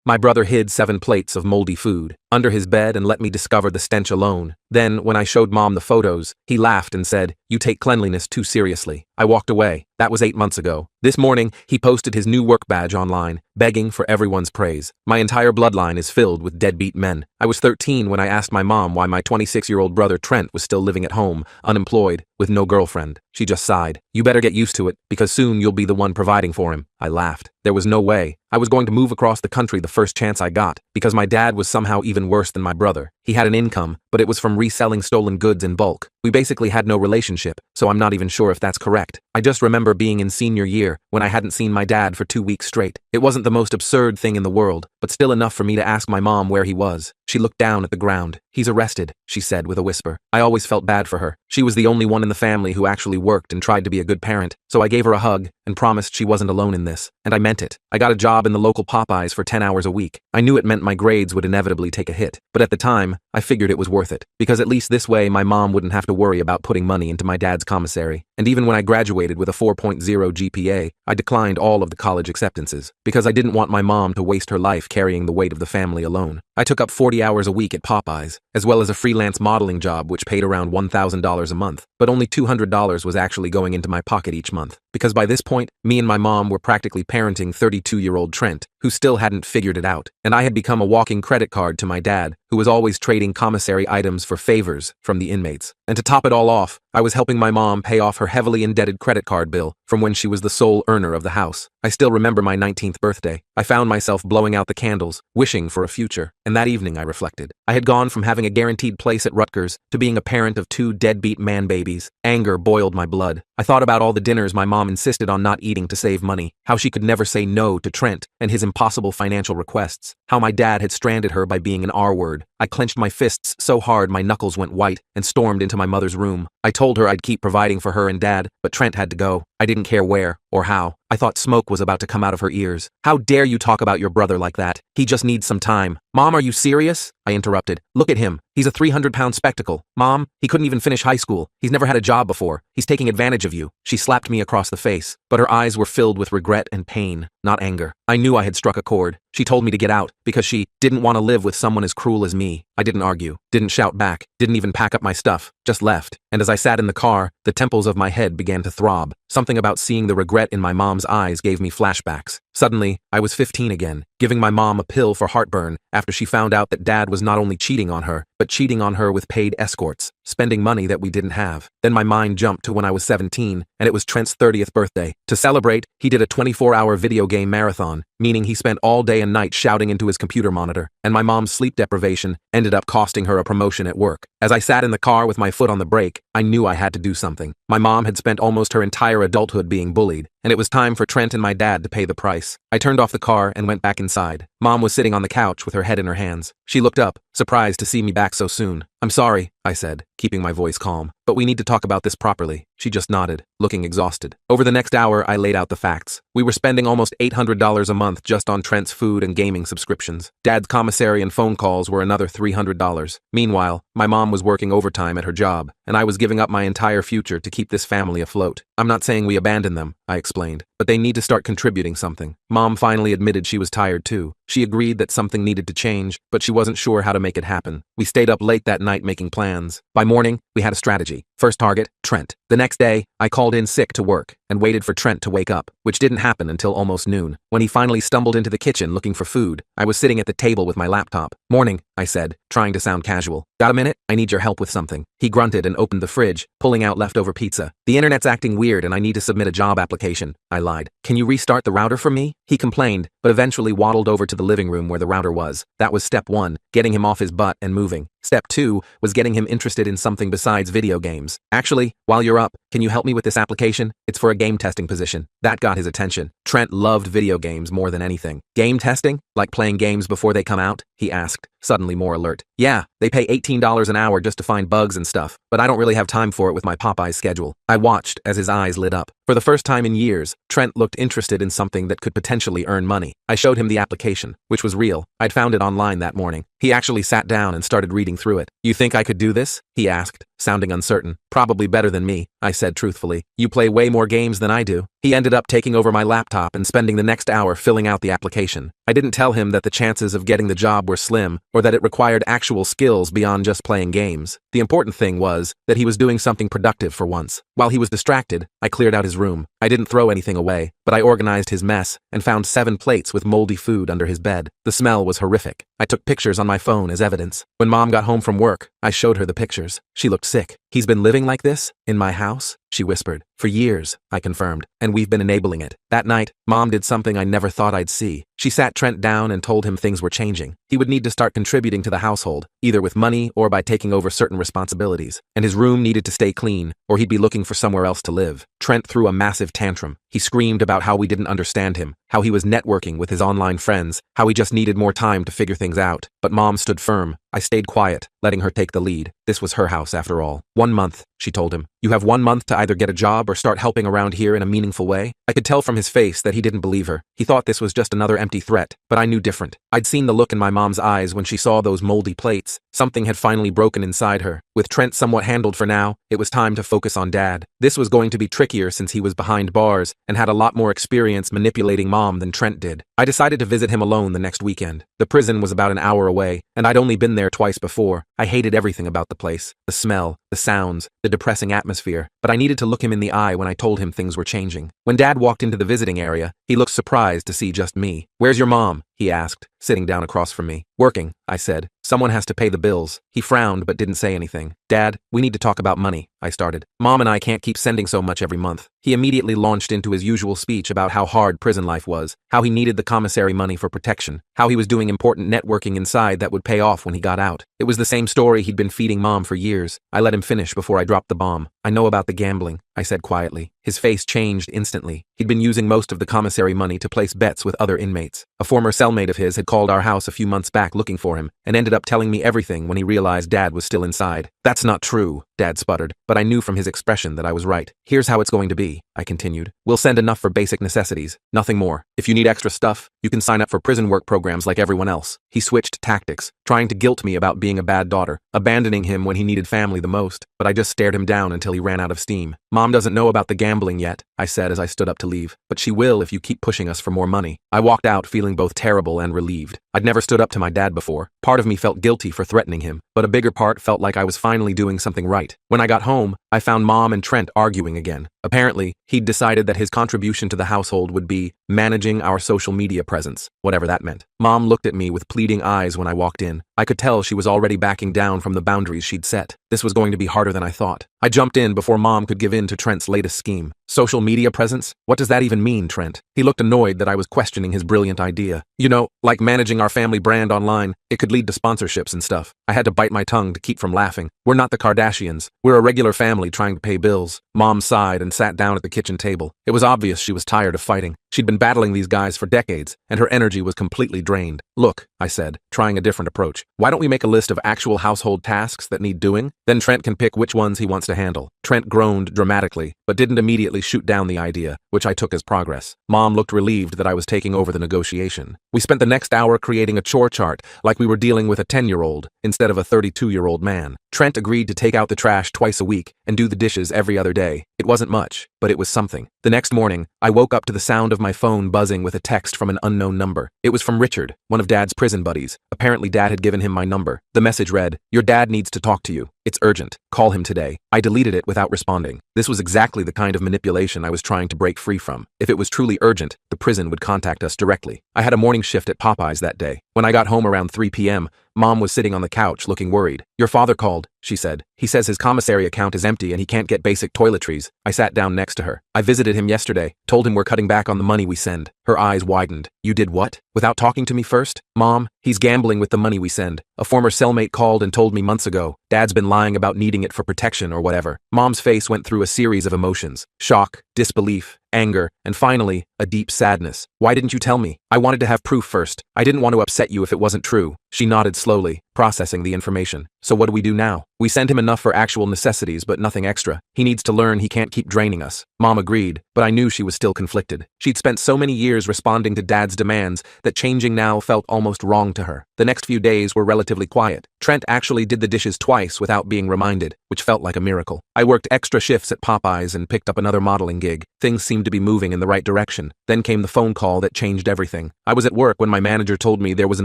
My brother hid 7 plates of moldy food under his bed and let me discover the stench alone. Then, when I showed Mom the photos, he laughed and said, "You take cleanliness too seriously." I walked away. That was 8 months ago. This morning, he posted his new work badge online, begging for everyone's praise. My entire bloodline is filled with deadbeat men. I was 13 when I asked my mom why my 26-year-old brother Trent was still living at home, unemployed, with no girlfriend. She just sighed. "You better get used to it, because soon you'll be the one providing for him." I laughed. There was no way. I was going to move across the country the first chance I got, because my dad was somehow even worse than my brother. He had an income, but it was from reselling stolen goods in bulk. We basically had no relationship, so I'm not even sure if that's correct. I just remember being in senior year when I hadn't seen my dad for 2 weeks straight. It wasn't the most absurd thing in the world, but still enough for me to ask my mom where he was. She looked down at the ground. "He's arrested," she said with a whisper. I always felt bad for her. She was the only one in the family who actually worked and tried to be a good parent, so I gave her a hug and promised she wasn't alone in this. And I meant it. I got a job in the local Popeyes for 10 hours a week. I knew it meant my grades would inevitably take a hit, but at the time, I figured it was worth it, because at least this way my mom wouldn't have to worry about putting money into my dad's commissary. And even when I graduated with a 4.0 GPA, I declined all of the college acceptances, because I didn't want my mom to waste her life carrying the weight of the family alone. I took up 40 hours a week at Popeyes, as well as a freelance modeling job which paid around $1,000 a month, but only $200 was actually going into my pocket each month, because by this point, me and my mom were practically parenting 32-year-old Trent, who still hadn't figured it out, and I had become a walking credit card to my dad, who was always trading commissary items for favors from the inmates. And to top it all off, I was helping my mom pay off her heavily indebted credit card bill from when she was the sole earner of the house. I still remember my 19th birthday. I found myself blowing out the candles, wishing for a future. And that evening I reflected. I had gone from having a guaranteed place at Rutgers to being a parent of 2 deadbeat man babies. Anger boiled my blood. I thought about all the dinners my mom insisted on not eating to save money, how she could never say no to Trent and his impossible financial requests, how my dad had stranded her by being an R-word. I clenched my fists so hard my knuckles went white and stormed into my mother's room. I told her I'd keep providing for her and Dad, but Trent had to go. I didn't care where or how. I thought smoke was about to come out of her ears. "How dare you talk about your brother like that? He just needs some time." "Mom, are you serious?" I interrupted. "Look at him. He's a 300-pound spectacle. Mom, he couldn't even finish high school. He's never had a job before. He's taking advantage of you." She slapped me across the face, but her eyes were filled with regret and pain, not anger. I knew I had struck a chord. She told me to get out, because she didn't want to live with someone as cruel as me. I didn't argue, didn't shout back, didn't even pack up my stuff, just left. And as I sat in the car, the temples of my head began to throb. Something about seeing the regret in my mom's eyes gave me flashbacks. Suddenly, I was 15 again, giving my mom a pill for heartburn after she found out that Dad was not only cheating on her, but cheating on her with paid escorts, spending money that we didn't have. Then my mind jumped to when I was 17, and it was Trent's 30th birthday. To celebrate, he did a 24-hour video game marathon, meaning he spent all day and night shouting into his computer monitor, and my mom's sleep deprivation ended up costing her a promotion at work. As I sat in the car with my foot on the brake, I knew I had to do something. My mom had spent almost her entire adulthood being bullied, and it was time for Trent and my dad to pay the price. I turned off the car and went back inside. Mom was sitting on the couch with her head in her hands. She looked up, surprised to see me back so soon. "I'm sorry," I said, keeping my voice calm, "but we need to talk about this properly." She just nodded, looking exhausted. Over the next hour, I laid out the facts. We were spending almost $800 a month just on Trent's food and gaming subscriptions. Dad's commissary and phone calls were another $300. Meanwhile, my mom was working overtime at her job, and I was giving up my entire future to keep this family afloat. "I'm not saying we abandon them," I explained, "but they need to start contributing something." Mom finally admitted she was tired too. She agreed that something needed to change, but she wasn't sure how to make it happen. We stayed up late that night making plans. By morning, we had a strategy. First target, Trent. The next day, I called in sick to work and waited for Trent to wake up, which didn't happen until almost noon. When he finally stumbled into the kitchen looking for food, I was sitting at the table with my laptop. "Morning," I said, trying to sound casual. "Got a minute? I need your help with something." He grunted and opened the fridge, pulling out leftover pizza. "The internet's acting weird and I need to submit a job application," I lied. "Can you restart the router for me?" He complained, but eventually waddled over to the living room where the router was. That was step 1, getting him off his butt and moving. Step 2 was getting him interested in something besides video games. "Actually, while you're up, can you help me with this application? It's for a game testing position." That got his attention. Trent loved video games more than anything. "Game testing? Like playing games before they come out?" he asked, suddenly more alert. "Yeah, they pay $18 an hour just to find bugs and stuff, but I don't really have time for it with my Popeyes schedule." I watched as his eyes lit up. For the first time in years, Trent looked interested in something that could potentially earn money. I showed him the application, which was real. I'd found it online that morning. He actually sat down and started reading through it. "You think I could do this?" he asked, sounding uncertain. "Probably better than me," I said truthfully. "You play way more games than I do." He ended up taking over my laptop and spending the next hour filling out the application. I didn't tell him that the chances of getting the job were slim or that it required actual skills beyond just playing games. The important thing was that he was doing something productive for once. While he was distracted, I cleared out his room. I didn't throw anything away, but I organized his mess and found 7 plates with moldy food under his bed. The smell was horrific. I took pictures on my phone as evidence. When Mom got home from work, I showed her the pictures. She looked sick. "He's been living like this? In my house?" she whispered. "For years," I confirmed, "and we've been enabling it." That night, Mom did something I never thought I'd see. She sat Trent down and told him things were changing. He would need to start contributing to the household, either with money or by taking over certain responsibilities. And his room needed to stay clean, or he'd be looking for somewhere else to live. Trent threw a massive tantrum. He screamed about how we didn't understand him, how he was networking with his online friends, how he just needed more time to figure things out. But Mom stood firm. I stayed quiet, letting her take the lead. This was her house after all. 1 month, she told him. "You have 1 month to either get a job or start helping around here in a meaningful way." I could tell from his face that he didn't believe her. He thought this was just another empty threat, but I knew different. I'd seen the look in my mom's eyes when she saw those moldy plates. Something had finally broken inside her. With Trent somewhat handled for now, it was time to focus on Dad. This was going to be trickier since he was behind bars and had a lot more experience manipulating Mom than Trent did. I decided to visit him alone the next weekend. The prison was about an hour away, and I'd only been there twice before. I hated everything about the place. The smell, the sounds, the depressing atmosphere, but I needed to look him in the eye when I told him things were changing. When Dad walked into the visiting area, he looked surprised to see just me. "Where's your mom?" he asked, sitting down across from me. "Working," I said. "Someone has to pay the bills." He frowned but didn't say anything. "Dad, we need to talk about money," I started. "Mom and I can't keep sending so much every month." He immediately launched into his usual speech about how hard prison life was, how he needed the commissary money for protection, how he was doing important networking inside that would pay off when he got out. It was the same story he'd been feeding Mom for years. I let him finish before I dropped the bomb. "I know about the gambling," I said quietly. His face changed instantly. He'd been using most of the commissary money to place bets with other inmates. A former cellmate of his had called our house a few months back looking for him, and ended up telling me everything when he realized Dad was still inside. "That's not true," Dad sputtered, but I knew from his expression that I was right. "Here's how it's going to be," I continued. "We'll send enough for basic necessities, nothing more. If you need extra stuff, you can sign up for prison work programs like everyone else." He switched tactics, trying to guilt me about being a bad daughter, abandoning him when he needed family the most, but I just stared him down until he ran out of steam. "Mom doesn't know about the gambling yet," I said as I stood up to leave, "but she will if you keep pushing us for more money." I walked out feeling both terrible and relieved. I'd never stood up to my dad before. Part of me felt guilty for threatening him, but a bigger part felt like I was finally doing something right. When I got home, I found Mom and Trent arguing again. Apparently, he'd decided that his contribution to the household would be managing our social media presence, whatever that meant. Mom looked at me with pleading eyes when I walked in. I could tell she was already backing down from the boundaries she'd set. This was going to be harder than I thought. I jumped in before Mom could give in to Trent's latest scheme. "Social media presence? What does that even mean, Trent?" He looked annoyed that I was questioning his brilliant idea. "You know, like managing our family brand online. It could lead to sponsorships and stuff." I had to bite my tongue to keep from laughing. "We're not the Kardashians. We're a regular family trying to pay bills." Mom sighed and sat down at the kitchen table. It was obvious she was tired of fighting. She'd been battling these guys for decades, and her energy was completely drained. "Look," I said, trying a different approach. "Why don't we make a list of actual household tasks that need doing? Then Trent can pick which ones he wants to handle." Trent groaned dramatically, but didn't immediately shoot down the idea, which I took as progress. Mom looked relieved that I was taking over the negotiation. We spent the next hour creating a chore chart like we were dealing with a 10-year-old instead of a 32-year-old man. Trent agreed to take out the trash twice a week and do the dishes every other day. It wasn't much, but it was something. The next morning, I woke up to the sound of my phone buzzing with a text from an unknown number. It was from Richard, one of Dad's prison buddies. Apparently Dad had given him my number. The message read, "Your dad needs to talk to you. It's urgent. Call him today." I deleted it without responding. This was exactly the kind of manipulation I was trying to break free from. If it was truly urgent, the prison would contact us directly. I had a morning shift at Popeyes that day. When I got home around 3 p.m., Mom was sitting on the couch looking worried. "Your father called," she said. "He says his commissary account is empty and he can't get basic toiletries." I sat down next to her. "I visited him yesterday, told him we're cutting back on the money we send." Her eyes widened. "You did what? Without talking to me first?" "Mom, he's gambling with the money we send. A former cellmate called and told me months ago. Dad's been lying about needing it for protection or whatever." Mom's face went through a series of emotions. Shock, disbelief, anger, and finally, a deep sadness. "Why didn't you tell me? I wanted to have proof first. I didn't want to upset you if it wasn't true." She nodded slowly, processing the information. "So what do we do now?" "We send him enough for actual necessities but nothing extra. He needs to learn he can't keep draining us." Mom agreed, but I knew she was still conflicted. She'd spent so many years responding to Dad's demands that changing now felt almost wrong to her. The next few days were relatively quiet. Trent actually did the dishes twice without being reminded, which felt like a miracle. I worked extra shifts at Popeyes and picked up another modeling gig. Things seemed to be moving in the right direction. Then came the phone call that changed everything. I was at work when my manager told me there was an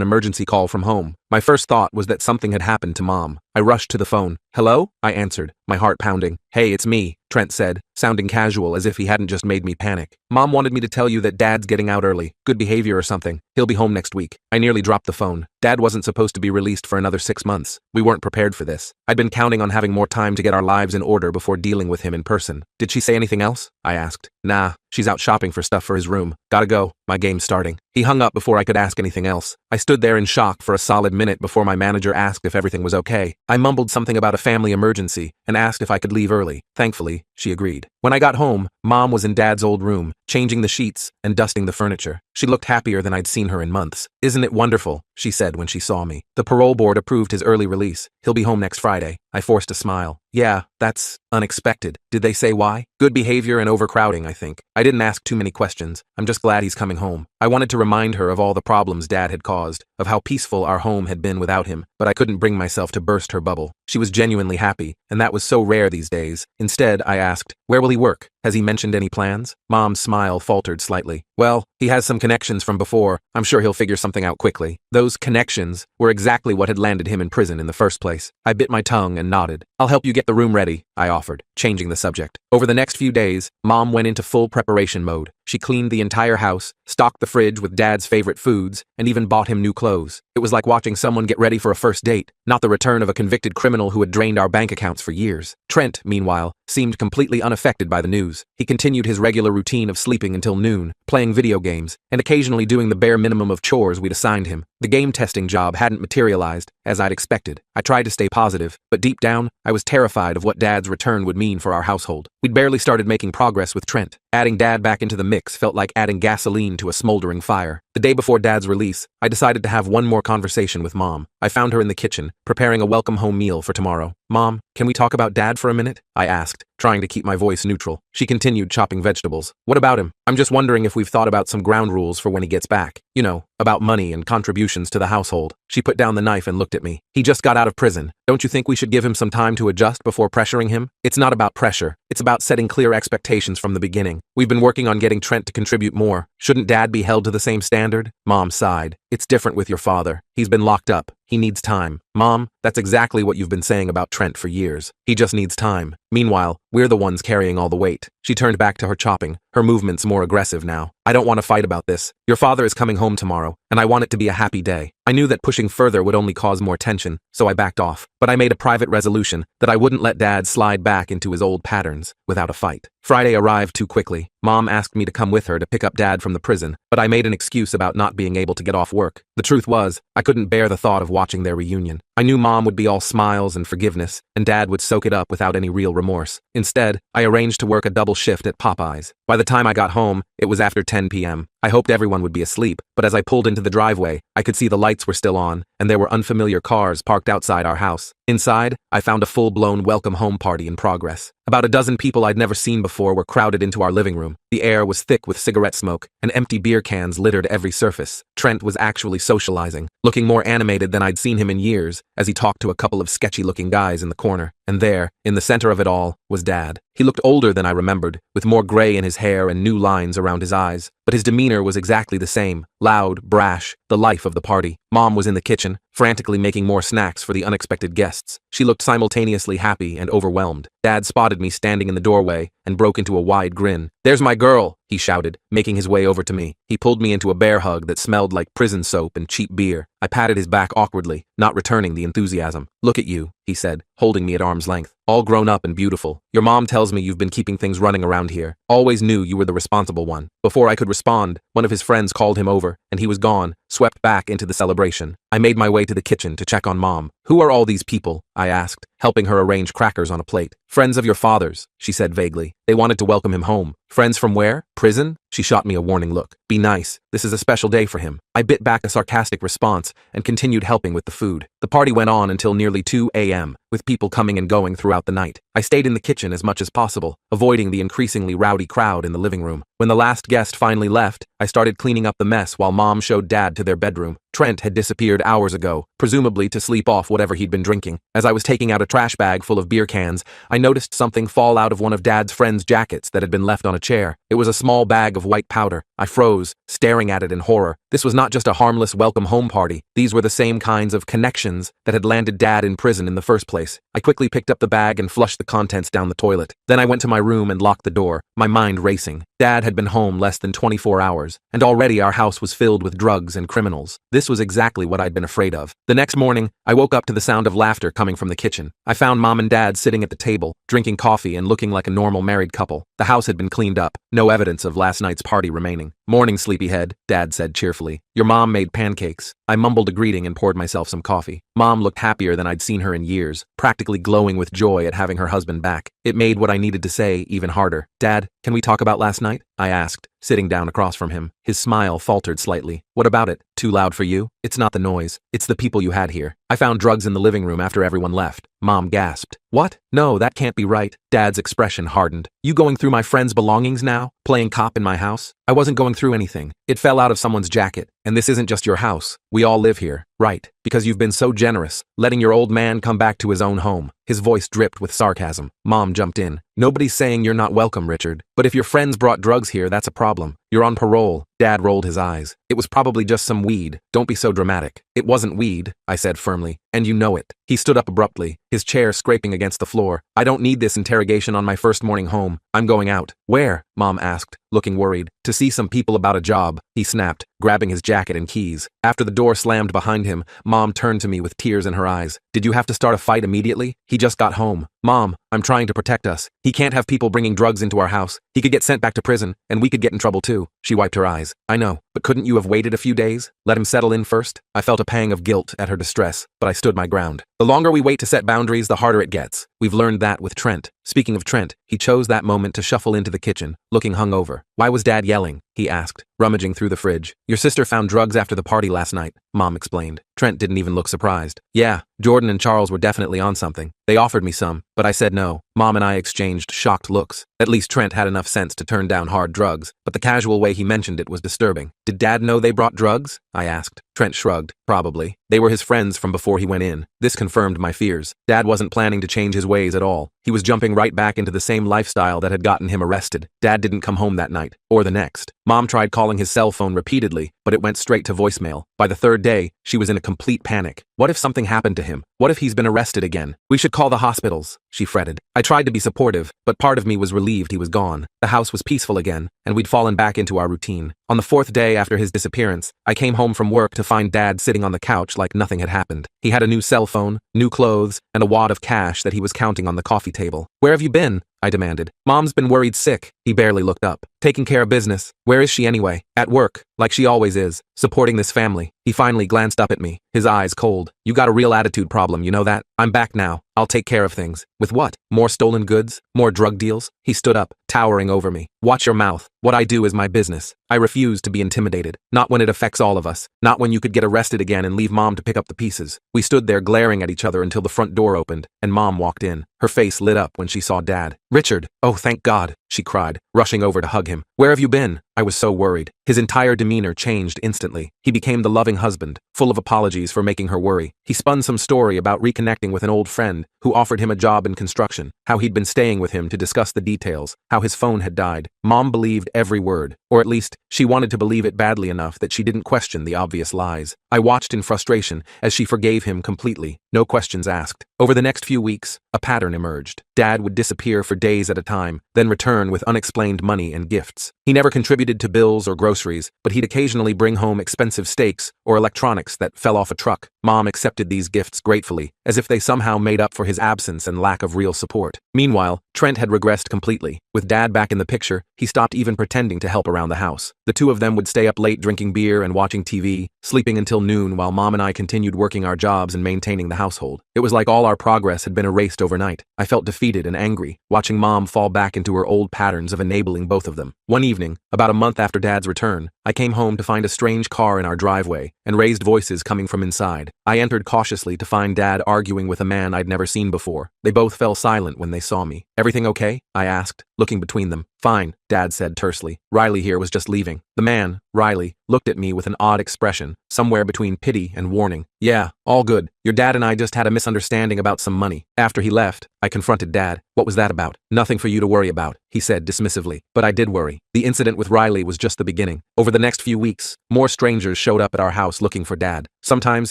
emergency call from home. My first thought was that something had happened to Mom. I rushed to the phone. "Hello?" I answered, my heart pounding. "Hey, it's me," Trent said, sounding casual as if he hadn't just made me panic. "Mom wanted me to tell you that Dad's getting out early. Good behavior or something. He'll be home next week." I nearly dropped the phone. Dad wasn't supposed to be released for another 6 months. We weren't prepared for this. I'd been counting on having more time to get our lives in order before dealing with him in person. "Did she say anything else?" I asked. "Nah, she's out shopping for stuff for his room. Gotta go." My game's starting. He hung up before I could ask anything else. I stood there in shock for a solid minute before my manager asked if everything was okay. I mumbled something about a family emergency and asked if I could leave early. Thankfully, she agreed. When I got home, Mom was in Dad's old room, changing the sheets and dusting the furniture. She looked happier than I'd seen her in months. "Isn't it wonderful?" she said when she saw me. "The parole board approved his early release. He'll be home next Friday." I forced a smile. "Yeah, that's unexpected." "Did they say why?" "Good behavior and overcrowding, I think." I didn't ask too many questions. I'm just glad he's coming home. I wanted to remind her of all the problems Dad had caused, of how peaceful our home had been without him, but I couldn't bring myself to burst her bubble. She was genuinely happy, and that was so rare these days. Instead, I asked, "Where will he work? Has he mentioned any plans?" Mom's smile faltered slightly. "Well, he has some connections from before. I'm sure he'll figure something out quickly." Those connections were exactly what had landed him in prison in the first place. I bit my tongue and nodded. "I'll help you get the room ready," I offered, changing the subject. Over the next few days, Mom went into full preparation mode. She cleaned the entire house, stocked the fridge with Dad's favorite foods, and even bought him new clothes. It was like watching someone get ready for a first date, not the return of a convicted criminal who had drained our bank accounts for years. Trent, meanwhile, seemed completely unaffected by the news. He continued his regular routine of sleeping until noon, playing video games, and occasionally doing the bare minimum of chores we'd assigned him. The game testing job hadn't materialized, as I'd expected. I tried to stay positive, but deep down, I was terrified of what Dad's return would mean for our household. We'd barely started making progress with Trent. Adding Dad back into the mix felt like adding gasoline to a smoldering fire. The day before Dad's release, I decided to have one more conversation with Mom. I found her in the kitchen, preparing a welcome home meal for tomorrow. "Mom, can we talk about Dad for a minute?" I asked, trying to keep my voice neutral. She continued chopping vegetables. "What about him? I'm just wondering if we've thought about some ground rules for when he gets back. You know, about money and contributions to the household." She put down the knife and looked at me. "He just got out of prison. Don't you think we should give him some time to adjust before pressuring him?" "It's not about pressure. It's about setting clear expectations from the beginning. We've been working on getting Trent to contribute more. Shouldn't Dad be held to the same standard?" Mom sighed. "It's different with your father. He's been locked up. He needs time." "Mom, that's exactly what you've been saying about Trent for years. He just needs time. Meanwhile, we're the ones carrying all the weight." She turned back to her chopping, her movements more aggressive now. "I don't want to fight about this. Your father is coming home tomorrow, and I want it to be a happy day." I knew that pushing further would only cause more tension, so I backed off. But I made a private resolution that I wouldn't let Dad slide back into his old patterns without a fight. Friday arrived too quickly. Mom asked me to come with her to pick up Dad from the prison, but I made an excuse about not being able to get off work. The truth was, I couldn't bear the thought of watching their reunion. I knew Mom would be all smiles and forgiveness, and Dad would soak it up without any real remorse. Instead, I arranged to work a double shift at Popeyes. By the time I got home, it was after 10 p.m. I hoped everyone would be asleep, but as I pulled into the driveway, I could see the lights were still on, and there were unfamiliar cars parked outside our house. Inside, I found a full-blown welcome home party in progress. About a dozen people I'd never seen before were crowded into our living room. The air was thick with cigarette smoke, and empty beer cans littered every surface. Trent was actually socializing, looking more animated than I'd seen him in years, as he talked to a couple of sketchy-looking guys in the corner. And there, in the center of it all, was Dad. He looked older than I remembered, with more gray in his hair and new lines around his eyes. But his demeanor was exactly the same, loud, brash, the life of the party. Mom was in the kitchen, frantically making more snacks for the unexpected guests. She looked simultaneously happy and overwhelmed. Dad spotted me standing in the doorway and broke into a wide grin. "There's my girl," he shouted, making his way over to me. He pulled me into a bear hug that smelled like prison soap and cheap beer. I patted his back awkwardly, not returning the enthusiasm. "Look at you," he said, holding me at arm's length. "All grown up and beautiful. Your mom tells me you've been keeping things running around here. Always knew you were the responsible one." Before I could respond, one of his friends called him over, and he was gone, swept back into the celebration. I made my way to the kitchen to check on Mom. "Who are all these people?" I asked, helping her arrange crackers on a plate. "Friends of your father's," she said vaguely. "They wanted to welcome him home." "Friends from where? Prison?" She shot me a warning look. "Be nice. This is a special day for him." I bit back a sarcastic response and continued helping with the food. The party went on until nearly 2 a.m., with people coming and going throughout the night. I stayed in the kitchen as much as possible, avoiding the increasingly rowdy crowd in the living room. When the last guest finally left, I started cleaning up the mess while Mom showed Dad to their bedroom. Trent had disappeared hours ago, presumably to sleep off whatever he'd been drinking. As I was taking out a trash bag full of beer cans, I noticed something fall out of one of Dad's friend's jackets that had been left on a chair. It was a small bag of white powder. I froze, staring at it in horror. This was not just a harmless welcome home party. These were the same kinds of connections that had landed Dad in prison in the first place. I quickly picked up the bag and flushed the contents down the toilet. Then I went to my room and locked the door, my mind racing. Dad had been home less than 24 hours, and already our house was filled with drugs and criminals. This was exactly what I'd been afraid of. The next morning, I woke up to the sound of laughter coming from the kitchen. I found Mom and Dad sitting at the table, drinking coffee and looking like a normal married couple. The house had been cleaned up, no evidence of last night's party remaining. "Morning, sleepyhead," Dad said cheerfully. "Your mom made pancakes." I mumbled a greeting and poured myself some coffee. Mom looked happier than I'd seen her in years, practically glowing with joy at having her husband back. It made what I needed to say even harder. "Dad, can we talk about last night?" I asked, sitting down across from him. His smile faltered slightly. "What about it? Too loud for you?" "It's not the noise. It's the people you had here. I found drugs in the living room after everyone left." Mom gasped. "What? No, that can't be right." Dad's expression hardened. "You going through my friend's belongings now? Playing cop in my house?" "I wasn't going through anything. It fell out of someone's jacket. And this isn't just your house. We all live here, right? Because you've been so generous, letting your old man come back to his own home." His voice dripped with sarcasm. Mom jumped in. "Nobody's saying you're not welcome, Richard. But if your friends brought drugs here, that's a problem. You're on parole." Dad rolled his eyes. "It was probably just some weed. Don't be so dramatic." "It wasn't weed," I said firmly, "and you know it." He stood up abruptly, his chair scraping against the floor. "I don't need this interrogation on my first morning home. I'm going out." "Where?" Mom asked, looking worried. "To see some people about a job," he snapped, grabbing his jacket and keys. After the door slammed behind him, Mom turned to me with tears in her eyes. "Did you have to start a fight immediately? He just got home." "Mom, I'm trying to protect us. He can't have people bringing drugs into our house. He could get sent back to prison, and we could get in trouble too." She wiped her eyes. "I know, but couldn't you have waited a few days? Let him settle in first?" I felt a pang of guilt at her distress, but I stood my ground. "The longer we wait to set boundaries, the harder it gets. We've learned that with Trent." Speaking of Trent, he chose that moment to shuffle into the kitchen, looking hungover. "Why was Dad yelling?" he asked, rummaging through the fridge. "Your sister found drugs after the party last night," Mom explained. Trent didn't even look surprised. "Yeah, Jordan and Charles were definitely on something. They offered me some, but I said no." Mom and I exchanged shocked looks. At least Trent had enough sense to turn down hard drugs, but the casual way he mentioned it was disturbing. "Did Dad know they brought drugs?" I asked. Trent shrugged. "Probably. They were his friends from before he went in." This confirmed my fears. Dad wasn't planning to change his ways at all. He was jumping right back into the same lifestyle that had gotten him arrested. Dad didn't come home that night, or the next. Mom tried calling his cell phone repeatedly, but it went straight to voicemail. By the third day, she was in a complete panic. What if something happened to him? What if he's been arrested again? "We should call the hospitals," she fretted. I tried to be supportive, but part of me was relieved he was gone. The house was peaceful again, and we'd fallen back into our routine. On the fourth day after his disappearance, I came home from work to find Dad sitting on the couch like nothing had happened. He had a new cell phone, new clothes, and a wad of cash that he was counting on the coffee table. "Where have you been?" I demanded. "Mom's been worried sick." He barely looked up. "Taking care of business. Where is she anyway?" "At work, like she always is, supporting this family." He finally glanced up at me, his eyes cold. "You got a real attitude problem, you know that? I'm back now. I'll take care of things." "With what? More stolen goods? More drug deals?" He stood up, towering over me. "Watch your mouth. What I do is my business." I refused to be intimidated. Not when it affects all of us. Not when you could get arrested again and leave Mom to pick up the pieces. We stood there glaring at each other until the front door opened, and Mom walked in. Her face lit up when she saw Dad. "Richard, oh thank God," she cried, rushing over to hug him. "Where have you been?" I was so worried. His entire demeanor changed instantly. He became the loving husband, full of apologies for making her worry. He spun some story about reconnecting with an old friend who offered him a job in construction, how he'd been staying with him to discuss the details, how his phone had died. Mom believed every word, or at least she wanted to believe it badly enough that she didn't question the obvious lies. I watched in frustration as she forgave him completely, no questions asked. Over the next few weeks, a pattern emerged. Dad would disappear for days at a time, then return with unexplained money and gifts. He never contributed to bills or groceries, but he'd occasionally bring home expensive steaks or electronics that fell off a truck. Mom accepted these gifts gratefully, as if they somehow made up for his absence and lack of real support. Meanwhile, Trent had regressed completely. With Dad back in the picture, he stopped even pretending to help around the house. The two of them would stay up late drinking beer and watching TV, sleeping until noon while Mom and I continued working our jobs and maintaining the household. It was like all our progress had been erased overnight. I felt defeated and angry, watching Mom fall back into her old patterns of enabling both of them. One evening, about a month after Dad's return, I came home to find a strange car in our driveway and raised voices coming from inside. I entered cautiously to find Dad arguing with a man I'd never seen before. They both fell silent when they saw me. Everything okay? I asked, looking between them. Fine, Dad said tersely. Riley here was just leaving. The man, Riley, looked at me with an odd expression, somewhere between pity and warning. Yeah, all good. Your dad and I just had a misunderstanding about some money. After he left, I confronted Dad. What was that about? Nothing for you to worry about, he said dismissively. But I did worry. The incident with Riley was just the beginning. Over the next few weeks, more strangers showed up at our house looking for Dad. Sometimes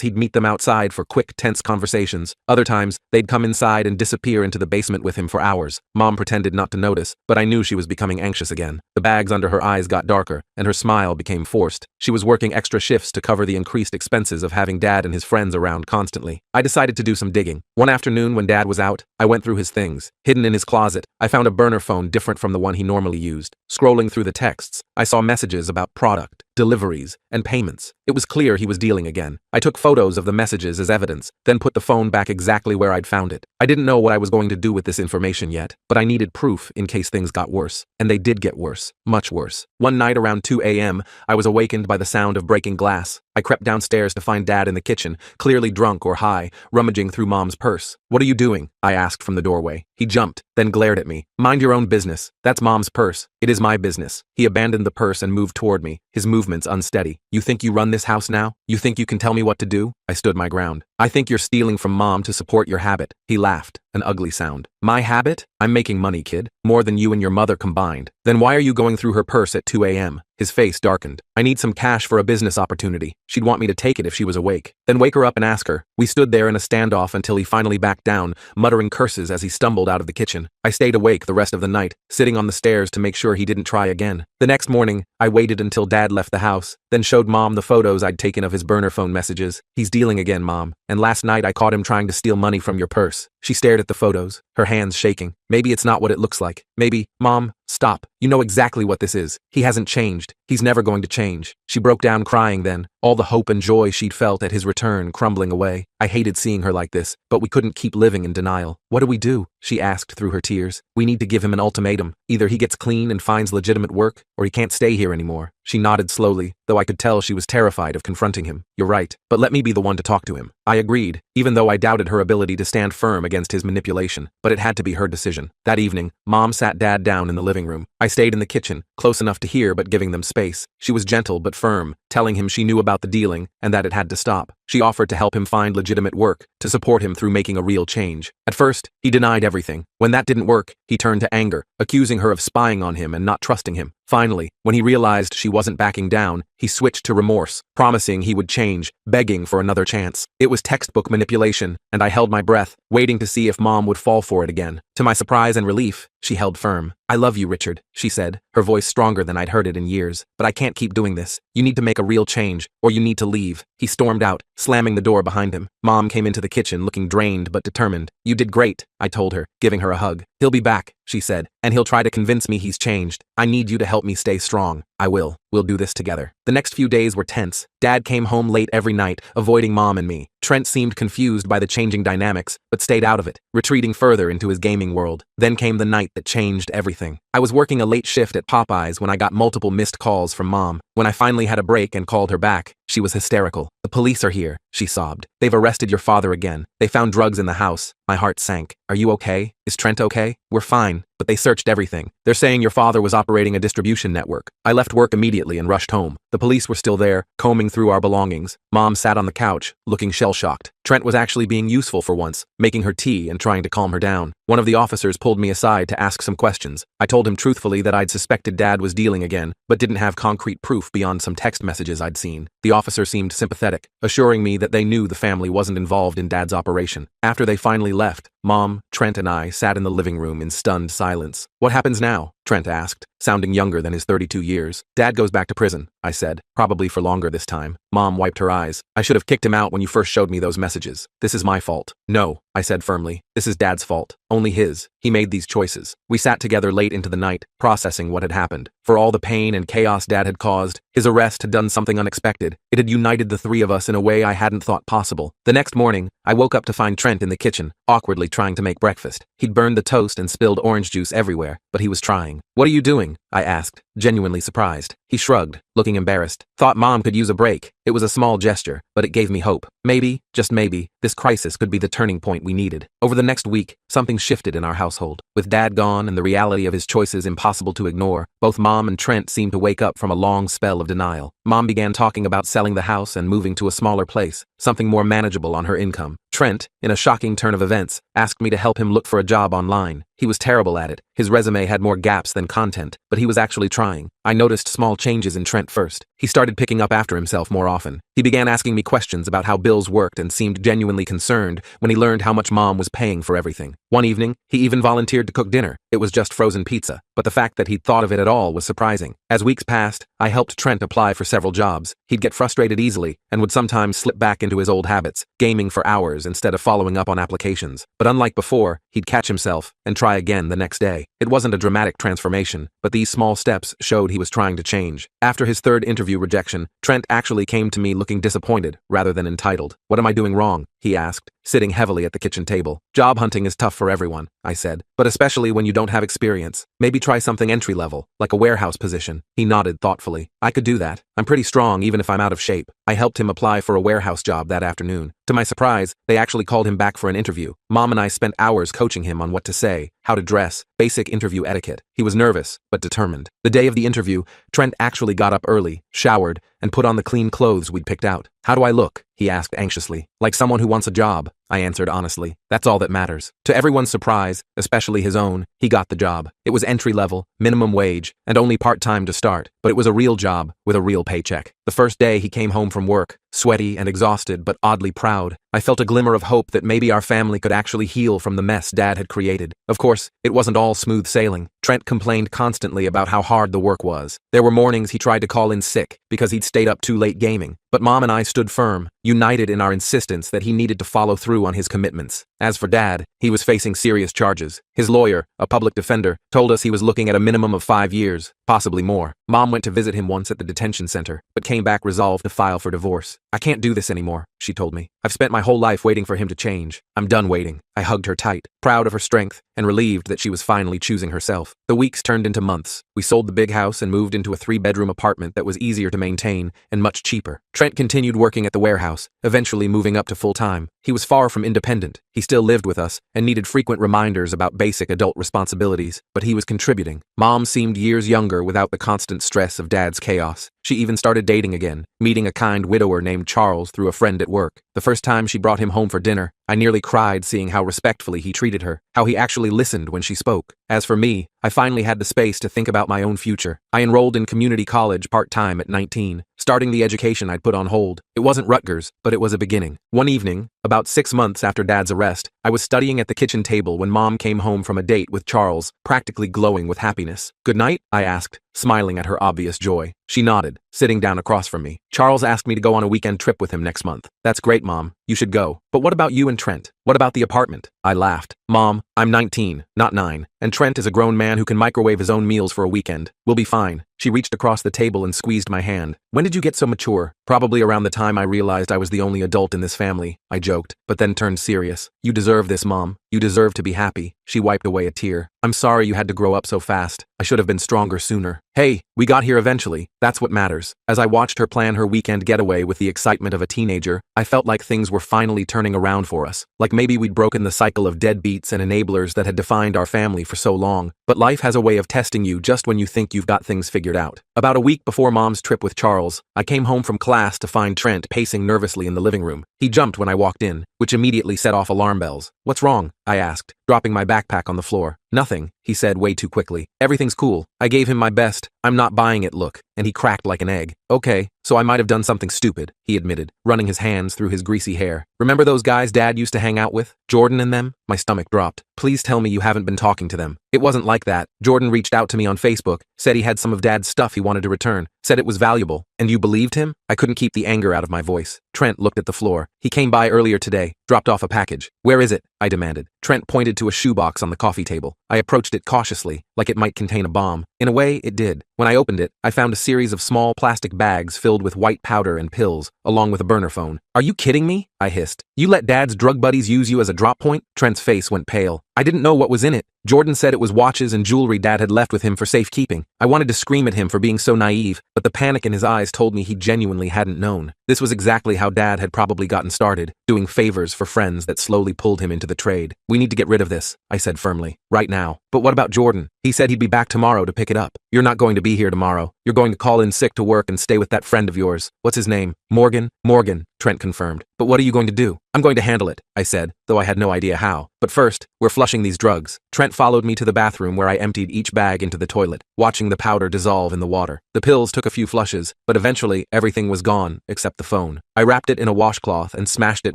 he'd meet them outside for quick, tense conversations. Other times, they'd come inside and disappear into the basement with him for hours. Mom pretended not to notice, but I knew she was becoming anxious again. The bags under her eyes got darker, and her smile became forced. She was working extra shifts to cover the increased expenses of having Dad and his friends around constantly. I decided to do some digging. One afternoon when Dad was out, I went through his things. Hidden in his closet, I found a burner phone different from the one he normally used. Scrolling through the texts, I saw messages about product, deliveries, and payments. It was clear he was dealing again. I took photos of the messages as evidence, then put the phone back exactly where I'd found it. I didn't know what I was going to do with this information yet, but I needed proof in case things got worse. And they did get worse. Much worse. One night around 2 a.m., I was awakened by the sound of breaking glass. I crept downstairs to find Dad in the kitchen, clearly drunk or high, rummaging through Mom's purse. What are you doing? I asked from the doorway. He jumped, then glared at me. Mind your own business. That's Mom's purse. It is my business. He abandoned the purse and moved toward me, his movements unsteady. You think you run this house now? You think you can tell me what to do? I stood my ground. I think you're stealing from Mom to support your habit. He laughed, an ugly sound. My habit? I'm making money, kid. More than you and your mother combined. Then why are you going through her purse at 2 a.m.? His face darkened. I need some cash for a business opportunity. She'd want me to take it if she was awake. Then wake her up and ask her. We stood there in a standoff until he finally backed down, muttering curses as he stumbled out of the kitchen. I stayed awake the rest of the night, sitting on the stairs to make sure he didn't try again. The next morning, I waited until Dad left the house, then showed Mom the photos I'd taken of his burner phone messages. He's dealing again, Mom. And last night I caught him trying to steal money from your purse. She stared at the photos, her hands shaking. Maybe it's not what it looks like. Maybe, Mom, stop. You know exactly what this is. He hasn't changed. He's never going to change. She broke down crying then, all the hope and joy she'd felt at his return crumbling away. I hated seeing her like this, but we couldn't keep living in denial. What do we do? She asked through her tears. We need to give him an ultimatum. Either he gets clean and finds legitimate work, or he can't stay here anymore. She nodded slowly, though I could tell she was terrified of confronting him. You're right, but let me be the one to talk to him. I agreed, even though I doubted her ability to stand firm against his manipulation, but it had to be her decision. That evening, Mom sat Dad down in the living room. I stayed in the kitchen, close enough to hear but giving them space. She was gentle but firm, telling him she knew about the dealing and that it had to stop. She offered to help him find legitimate work, to support him through making a real change. At first, he denied everything. When that didn't work, he turned to anger, accusing her of spying on him and not trusting him. Finally, when he realized she wasn't backing down, he switched to remorse, promising he would change, begging for another chance. It was textbook manipulation, and I held my breath, waiting to see if Mom would fall for it again. To my surprise and relief, she held firm. I love you, Richard, she said, her voice stronger than I'd heard it in years. But I can't keep doing this. You need to make a real change, or you need to leave. He stormed out, slamming the door behind him. Mom came into the kitchen looking drained but determined. You did great, I told her, giving her a hug. He'll be back, she said, and he'll try to convince me he's changed. I need you to help me stay strong. I will. We'll do this together. The next few days were tense. Dad came home late every night, avoiding Mom and me. Trent seemed confused by the changing dynamics, but stayed out of it, retreating further into his gaming world. Then came the night that changed everything. I was working a late shift at Popeye's when I got multiple missed calls from Mom. When I finally had a break and called her back, she was hysterical. The police are here, she sobbed. They've arrested your father again. They found drugs in the house. My heart sank. Are you okay? Is Trent okay? We're fine, but they searched everything. They're saying your father was operating a distribution network. I left work immediately and rushed home. The police were still there, combing through our belongings. Mom sat on the couch, looking shell-shocked. Trent was actually being useful for once, making her tea and trying to calm her down. One of the officers pulled me aside to ask some questions. I told him truthfully that I'd suspected Dad was dealing again, but didn't have concrete proof beyond some text messages I'd seen. The officer seemed sympathetic, assuring me that they knew the family wasn't involved in Dad's operation. After they finally left, Mom, Trent, and I sat in the living room in stunned silence. What happens now? Trent asked, sounding younger than his 32 years. Dad goes back to prison, I said, probably for longer this time. Mom wiped her eyes. I should have kicked him out when you first showed me those messages. This is my fault. No, I said firmly. This is Dad's fault. Only his. He made these choices. We sat together late into the night, processing what had happened. For all the pain and chaos Dad had caused, his arrest had done something unexpected. It had united the three of us in a way I hadn't thought possible. The next morning, I woke up to find Trent in the kitchen, awkwardly trying to make breakfast. He'd burned the toast and spilled orange juice everywhere, but he was trying. What are you doing? I asked, genuinely surprised. He shrugged, looking embarrassed. Thought Mom could use a break. It was a small gesture, but it gave me hope. Maybe, just maybe, this crisis could be the turning point we needed. Over the next week, something shifted in our household. With Dad gone and the reality of his choices impossible to ignore, both Mom and Trent seemed to wake up from a long spell of denial. Mom began talking about selling the house and moving to a smaller place, something more manageable on her income. Trent, in a shocking turn of events, asked me to help him look for a job online. He was terrible at it. His resume had more gaps than content, but he was actually trying. I noticed small changes in Trent first. He started picking up after himself more often. He began asking me questions about how bills worked and seemed genuinely concerned when he learned how much Mom was paying for everything. One evening, he even volunteered to cook dinner. It was just frozen pizza, but the fact that he'd thought of it at all was surprising. As weeks passed, I helped Trent apply for several jobs. He'd get frustrated easily and would sometimes slip back into his old habits, gaming for hours instead of following up on applications. But unlike before, he'd catch himself and try again the next day. It wasn't a dramatic transformation, but these small steps showed he was trying to change. After his third interview rejection, Trent actually came to me looking disappointed rather than entitled. What am I doing wrong? He asked, sitting heavily at the kitchen table. Job hunting is tough for everyone, I said, but especially when you don't have experience. Maybe try something entry-level, like a warehouse position. He nodded thoughtfully. I could do that. I'm pretty strong even if I'm out of shape. I helped him apply for a warehouse job that afternoon. To my surprise, they actually called him back for an interview. Mom and I spent hours coaching him on what to say, how to dress, basic interview etiquette. He was nervous, but determined. The day of the interview, Trent actually got up early, showered, and put on the clean clothes we'd picked out. How do I look? He asked anxiously. Like someone who wants a job, I answered honestly. That's all that matters. To everyone's surprise, especially his own, he got the job. It was entry-level, minimum wage, and only part-time to start, but it was a real job with a real paycheck. The first day he came home from work, sweaty and exhausted but oddly proud, I felt a glimmer of hope that maybe our family could actually heal from the mess Dad had created. Of course, it wasn't all smooth sailing. Trent complained constantly about how hard the work was. There were mornings he tried to call in sick because he'd stayed up too late gaming, but Mom and I stood firm, united in our insistence that he needed to follow through on his commitments. As for Dad, he was facing serious charges. His lawyer, a public defender, told us he was looking at a minimum of 5 years, possibly more. Mom went to visit him once at the detention center, but came back resolved to file for divorce. I can't do this anymore, she told me. I've spent my whole life waiting for him to change. I'm done waiting. I hugged her tight, proud of her strength, and relieved that she was finally choosing herself. The weeks turned into months. We sold the big house and moved into a 3-bedroom apartment that was easier to maintain and much cheaper. Trent continued working at the warehouse, eventually moving up to full-time. He was far from independent. He still lived with us and needed frequent reminders about basic adult responsibilities, but he was contributing. Mom seemed years younger without the constant stress of Dad's chaos. She even started dating again, meeting a kind widower named Charles through a friend at work. The first time she brought him home for dinner, I nearly cried seeing how respectfully he treated her, how he actually listened when she spoke. As for me, I finally had the space to think about my own future. I enrolled in community college part-time at 19, starting the education I'd put on hold. It wasn't Rutgers, but it was a beginning. One evening, about 6 months after Dad's arrest, I was studying at the kitchen table when Mom came home from a date with Charles, practically glowing with happiness. "Good night?" I asked, smiling at her obvious joy. She nodded, sitting down across from me. "Charles asked me to go on a weekend trip with him next month." "That's great, Mom. You should go. But what about you and Trent? What about the apartment?" I laughed. "Mom, I'm 19, not 9, and Trent is a grown man who can microwave his own meals for a weekend. We'll be fine." She reached across the table and squeezed my hand. "When did you get so mature?" "Probably around the time I realized I was the only adult in this family," I joked, but then turned serious. "You deserve this, Mom. You deserve to be happy." She wiped away a tear. "I'm sorry you had to grow up so fast. I should have been stronger sooner." "Hey, we got here eventually. That's what matters." As I watched her plan her weekend getaway with the excitement of a teenager, I felt like things were finally turning around for us. Like maybe we'd broken the cycle of deadbeats and enablers that had defined our family for so long. But life has a way of testing you just when you think you've got things figured out. About a week before Mom's trip with Charles, I came home from class to find Trent pacing nervously in the living room. He jumped when I walked in, which immediately set off alarm bells. "What's wrong?" I asked, dropping my backpack on the floor. "Nothing," he said way too quickly. "Everything's cool." I gave him my best, "I'm not buying it" look, and he cracked like an egg. "Okay, so I might have done something stupid," he admitted, running his hands through his greasy hair. "Remember those guys Dad used to hang out with? Jordan and them?" My stomach dropped. "Please tell me you haven't been talking to them." "It wasn't like that. Jordan reached out to me on Facebook, said he had some of Dad's stuff he wanted to return, said it was valuable." "And you believed him?" I couldn't keep the anger out of my voice. Trent looked at the floor. "He came by earlier today, dropped off a package." "Where is it?" I demanded. Trent pointed to a shoebox on the coffee table. I approached it cautiously, like it might contain a bomb. In a way, it did. When I opened it, I found a series of small plastic bags filled with white powder and pills, along with a burner phone. "Are you kidding me?" I hissed. "You let Dad's drug buddies use you as a drop point?" Trent's face went pale. "I didn't know what was in it." Jordan said it was watches and jewelry Dad had left with him for safekeeping. I wanted to scream at him for being so naive, but the panic in his eyes told me he genuinely hadn't known. This was exactly how Dad had probably gotten started, doing favors for friends that slowly pulled him into the trade. We need to get rid of this, I said firmly. Right now. But what about Jordan? He said he'd be back tomorrow to pick it up. You're not going to be here tomorrow. You're going to call in sick to work and stay with that friend of yours. What's his name? Morgan? Morgan, Trent confirmed. But what are you going to do? I'm going to handle it, I said, though I had no idea how. But first, we're flushing these drugs. Trent followed me to the bathroom where I emptied each bag into the toilet, watching the powder dissolve in the water. The pills took a few flushes, but eventually everything was gone except the phone. I wrapped it in a washcloth and smashed it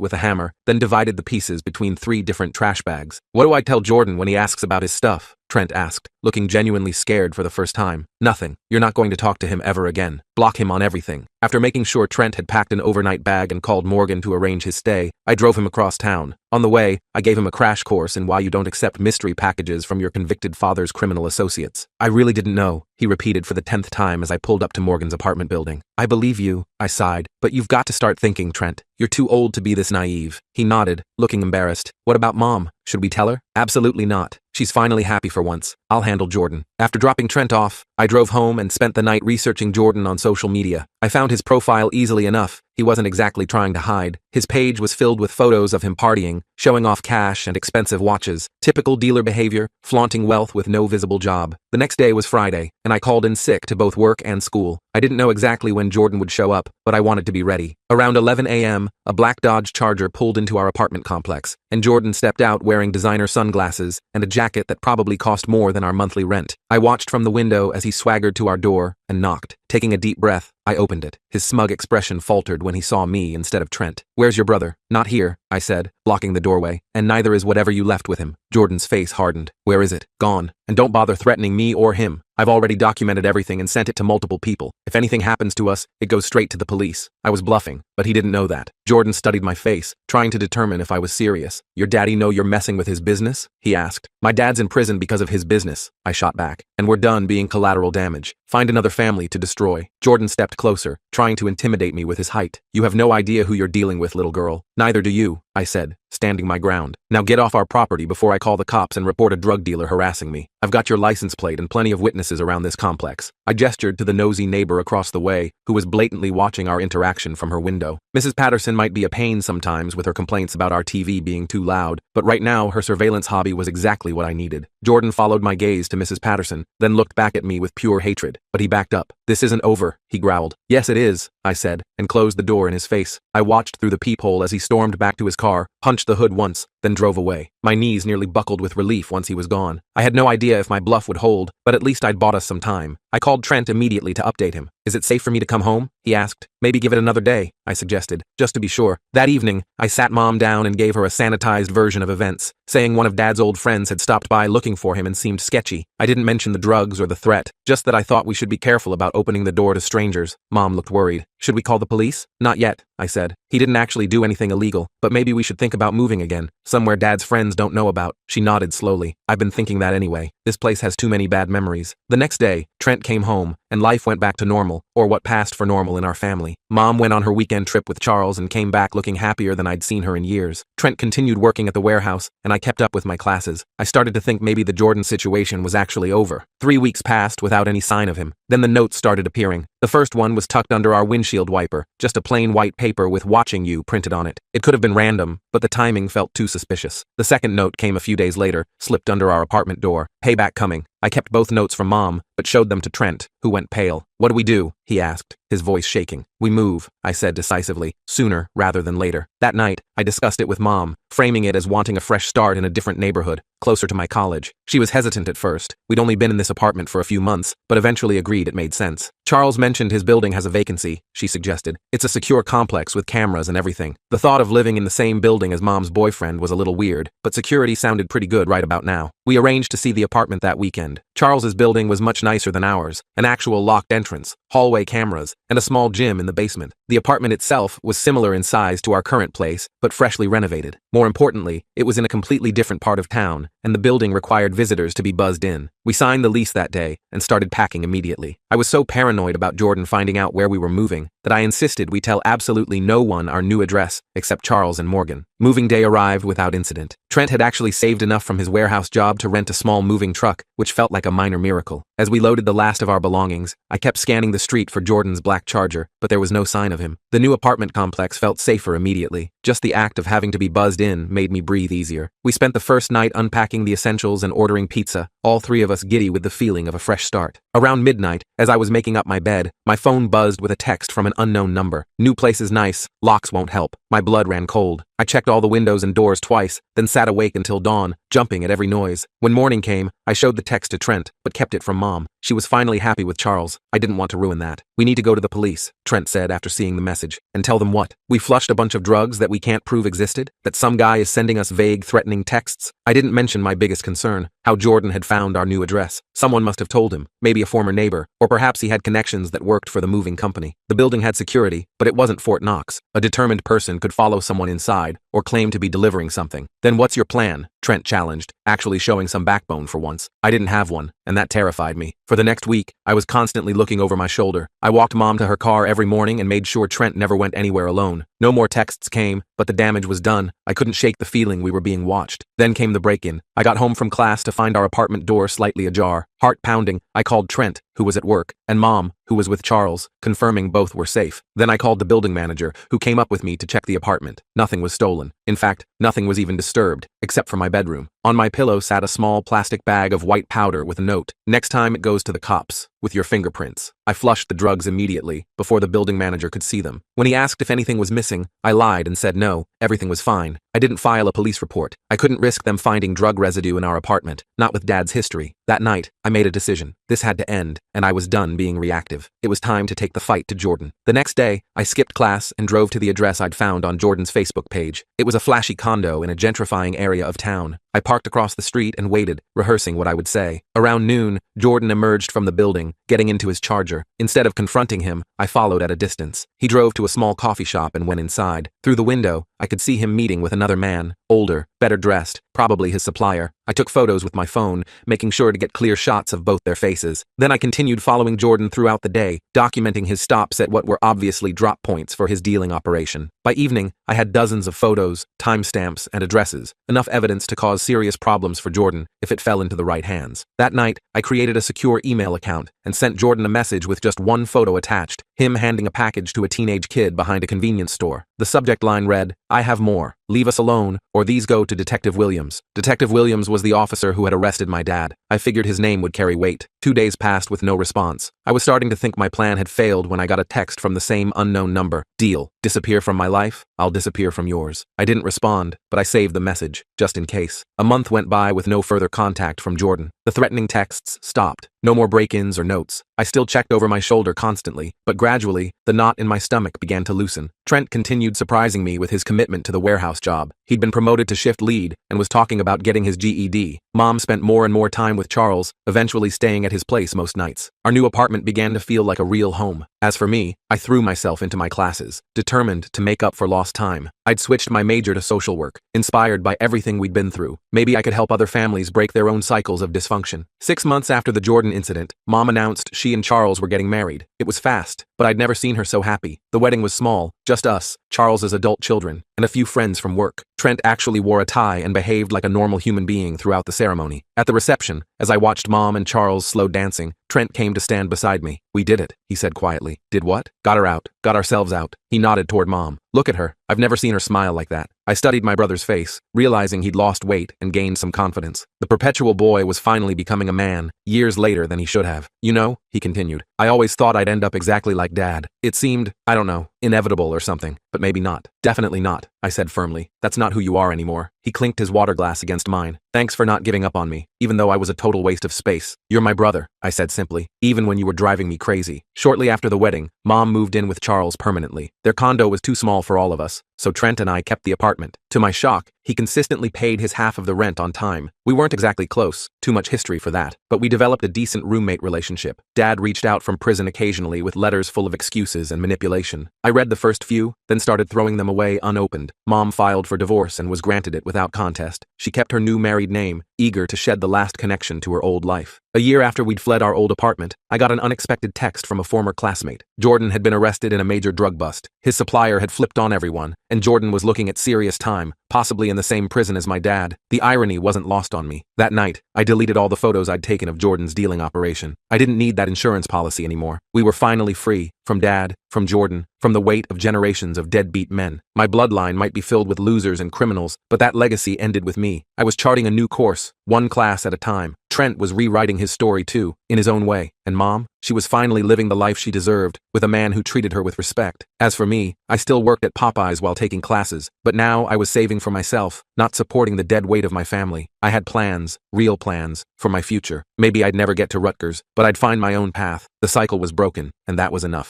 with a hammer, then divided the pieces between 3 different trash bags. What do I tell Jordan when he asks about his stuff? Trent asked, looking genuinely scared for the first time. Nothing. You're not going to talk to him ever again. Block him on everything. After making sure Trent had packed an overnight bag and called Morgan to arrange his stay, I drove him across town. On the way, I gave him a crash course in why you don't accept mystery packages from your convicted father's criminal associates. I really didn't know, he repeated for the 10th time as I pulled up to Morgan's apartment building. I believe you, I sighed, but you've got to start thinking, Trent. You're too old to be this naive. He nodded, looking embarrassed. What about Mom? Should we tell her? Absolutely not. She's finally happy for once. I'll handle Jordan. After dropping Trent off, I drove home and spent the night researching Jordan on social media. I found his profile easily enough. He wasn't exactly trying to hide. His page was filled with photos of him partying, showing off cash and expensive watches. Typical dealer behavior, flaunting wealth with no visible job. The next day was Friday, and I called in sick to both work and school. I didn't know exactly when Jordan would show up, but I wanted to be ready. Around 11 a.m., a black Dodge Charger pulled into our apartment complex, and Jordan stepped out wearing designer sunglasses and a jacket that probably cost more than our monthly rent. I watched from the window as he swaggered to our door and knocked. Taking a deep breath, I opened it. His smug expression faltered when he saw me instead of Trent. Where's your brother? Not here, I said, blocking the doorway. And neither is whatever you left with him. Jordan's face hardened. Where is it? Gone. And don't bother threatening me or him. I've already documented everything and sent it to multiple people. If anything happens to us, it goes straight to the police. I was bluffing, but he didn't know that. Jordan studied my face, trying to determine if I was serious. Your daddy know you're messing with his business? He asked. My dad's in prison because of his business, I shot back. And we're done being collateral damage. Find another family to destroy. Jordan stepped closer, trying to intimidate me with his height. You have no idea who you're dealing with, little girl. Neither do you, I said, standing my ground. Now get off our property before I call the cops and report a drug dealer harassing me. I've got your license plate and plenty of witnesses around this complex. I gestured to the nosy neighbor across the way, who was blatantly watching our interaction from her window. Mrs. Patterson might be a pain sometimes with her complaints about our TV being too loud, but right now her surveillance hobby was exactly what I needed. Jordan followed my gaze to Mrs. Patterson, then looked back at me with pure hatred, but he backed up. This isn't over, he growled. Yes, it is, I said, and closed the door in his face. I watched through the peephole as he stormed back to his car, punched the hood once, then drove away. My knees nearly buckled with relief once he was gone. I had no idea if my bluff would hold, but at least I'd bought us some time. I called Trent immediately to update him. Is it safe for me to come home? He asked. Maybe give it another day, I suggested, just to be sure. That evening, I sat Mom down and gave her a sanitized version of events, saying one of Dad's old friends had stopped by looking for him and seemed sketchy. I didn't mention the drugs or the threat, just that I thought we should be careful about opening the door to strangers. Mom looked worried. Should we call the police? Not yet, I said. He didn't actually do anything illegal, but maybe we should think about moving again, somewhere Dad's friends don't know about. She nodded slowly. I've been thinking that anyway. This place has too many bad memories. The next day, Trent came home, and life went back to normal, or what passed for normal in our family. Mom went on her weekend trip with Charles and came back looking happier than I'd seen her in years. Trent continued working at the warehouse, and I kept up with my classes. I started to think maybe the Jordan situation was actually over. 3 weeks passed without any sign of him. Then the notes started appearing. The first one was tucked under our windshield wiper, just a plain white paper with "watching you" printed on it. It could have been random, but the timing felt too suspicious. The second note came a few days later, slipped under our apartment door. Payback coming. I kept both notes from Mom, but showed them to Trent, who went pale. What do we do? He asked, his voice shaking. We move, I said decisively, sooner rather than later. That night, I discussed it with Mom, framing it as wanting a fresh start in a different neighborhood, closer to my college. She was hesitant at first. We'd only been in this apartment for a few months, but eventually agreed it made sense. Charles mentioned his building has a vacancy, she suggested. It's a secure complex with cameras and everything. The thought of living in the same building as Mom's boyfriend was a little weird, but security sounded pretty good right about now. We arranged to see the apartment that weekend. Charles's building was much nicer than ours, an actual locked entrance, hallway cameras, and a small gym in the basement. The apartment itself was similar in size to our current place, but freshly renovated. More importantly, it was in a completely different part of town, and the building required visitors to be buzzed in. We signed the lease that day and started packing immediately. I was so paranoid about Jordan finding out where we were moving that I insisted we tell absolutely no one our new address except Charles and Morgan. Moving day arrived without incident. Trent had actually saved enough from his warehouse job to rent a small moving truck, which felt like a minor miracle. As we loaded the last of our belongings, I kept scanning the street for Jordan's black Charger, but there was no sign of him. The new apartment complex felt safer immediately. Just the act of having to be buzzed in made me breathe easier. We spent the first night unpacking the essentials and ordering pizza, all three of us giddy with the feeling of a fresh start. Around midnight, as I was making up my bed, my phone buzzed with a text from an unknown number. "New place is nice, locks won't help." My blood ran cold. I checked all the windows and doors twice, then sat awake until dawn, jumping at every noise. When morning came, I showed the text to Trent, but kept it from Mom. She was finally happy with Charles. I didn't want to ruin that. "We need to go to the police," Trent said after seeing the message. "And tell them what? We flushed a bunch of drugs that we can't prove existed? That some guy is sending us vague, threatening texts?" I didn't mention my biggest concern, how Jordan had found our new address. Someone must have told him, maybe a former neighbor, or perhaps he had connections that worked for the moving company. The building had security, but it wasn't Fort Knox. A determined person could follow someone inside, or claim to be delivering something. "Then what's your plan?" Trent challenged, actually showing some backbone for once. I didn't have one, and that terrified me. For the next week, I was constantly looking over my shoulder. I walked Mom to her car every morning and made sure Trent never went anywhere alone. No more texts came, but the damage was done. I couldn't shake the feeling we were being watched. Then came the break-in. I got home from class to find our apartment door slightly ajar. Heart pounding, I called Trent, who was at work, and Mom, who was with Charles, confirming both were safe. Then I called the building manager, who came up with me to check the apartment. Nothing was stolen. In fact, nothing was even disturbed, except for my bedroom. On my pillow sat a small plastic bag of white powder with a note. "Next time it goes to the cops, with your fingerprints." I flushed the drugs immediately, before the building manager could see them. When he asked if anything was missing, I lied and said no, everything was fine. I didn't file a police report. I couldn't risk them finding drug residue in our apartment, not with Dad's history. That night, I made a decision. This had to end, and I was done being reactive. It was time to take the fight to Jordan. The next day, I skipped class and drove to the address I'd found on Jordan's Facebook page. It was a flashy condo in a gentrifying area of town. I parked across the street and waited, rehearsing what I would say. Around noon, Jordan emerged from the building, getting into his Charger. Instead of confronting him, I followed at a distance. He drove to a small coffee shop and went inside. Through the window, I could see him meeting with another man, older, better dressed, probably his supplier. I took photos with my phone, making sure to get clear shots of both their faces. Then I continued following Jordan throughout the day, documenting his stops at what were obviously drop points for his dealing operation. By evening, I had dozens of photos, timestamps, and addresses, enough evidence to cause serious problems for Jordan if it fell into the right hands. That night, I created a secure email account and sent Jordan a message with just one photo attached, him handing a package to a teenage kid behind a convenience store. The subject line read, "I have more. Leave us alone, or these go to Detective Williams." Detective Williams was the officer who had arrested my dad. I figured his name would carry weight. 2 days passed with no response. I was starting to think my plan had failed when I got a text from the same unknown number. "Deal. Disappear from my life, I'll disappear from yours." I didn't respond, but I saved the message, just in case. A month went by with no further contact from Jordan. The threatening texts stopped. No more break-ins or notes. I still checked over my shoulder constantly, but gradually, the knot in my stomach began to loosen. Trent continued surprising me with his commitment to the warehouse job. He'd been promoted to shift lead and was talking about getting his GED. Mom spent more and more time with Charles, eventually staying at his place most nights. Our new apartment began to feel like a real home. As for me, I threw myself into my classes, determined to make up for lost time. I'd switched my major to social work, inspired by everything we'd been through. Maybe I could help other families break their own cycles of dysfunction. 6 months after the Jordan incident, Mom announced she and Charles were getting married. It was fast, but I'd never seen her so happy. The wedding was small, just us, Charles's adult children, and a few friends from work. Trent actually wore a tie and behaved like a normal human being throughout the ceremony. At the reception, as I watched Mom and Charles slow dancing, Trent came to stand beside me. "We did it," he said quietly. "Did what?" "Got her out. Got ourselves out." He nodded toward Mom. "Look at her. I've never seen her smile like that." I studied my brother's face, realizing he'd lost weight and gained some confidence. The perpetual boy was finally becoming a man, years later than he should have. "You know," he continued, "I always thought I'd end up exactly like Dad. It seemed, I don't know, inevitable or something, but maybe not." "Definitely not," I said firmly. "That's not who you are anymore." He clinked his water glass against mine. "Thanks for not giving up on me, even though I was a total waste of space. You're my brother," I said simply, "even when you were driving me crazy." Shortly after the wedding, Mom moved in with Charles permanently. Their condo was too small for all of us, so Trent and I kept the apartment. To my shock, he consistently paid his half of the rent on time. We weren't exactly close, too much history for that, but we developed a decent roommate relationship. Dad reached out from prison occasionally with letters full of excuses and manipulation. I read the first few, then started throwing them away unopened. Mom filed for divorce and was granted it without contest. She kept her new married name, eager to shed the last connection to her old life. A year after we'd fled our old apartment, I got an unexpected text from a former classmate. Jordan had been arrested in a major drug bust. His supplier had flipped on everyone, and Jordan was looking at serious time, possibly in the same prison as my dad. The irony wasn't lost on me. That night, I deleted all the photos I'd taken of Jordan's dealing operation. I didn't need that insurance policy anymore. We were finally free, from Dad, from Jordan, from the weight of generations of deadbeat men. My bloodline might be filled with losers and criminals, but that legacy ended with me. I was charting a new course, one class at a time. Trent was rewriting his story too, in his own way. And Mom? She was finally living the life she deserved, with a man who treated her with respect. As for me, I still worked at Popeyes while taking classes, but now I was saving for myself, not supporting the dead weight of my family. I had plans, real plans, for my future. Maybe I'd never get to Rutgers, but I'd find my own path. The cycle was broken, and that was enough.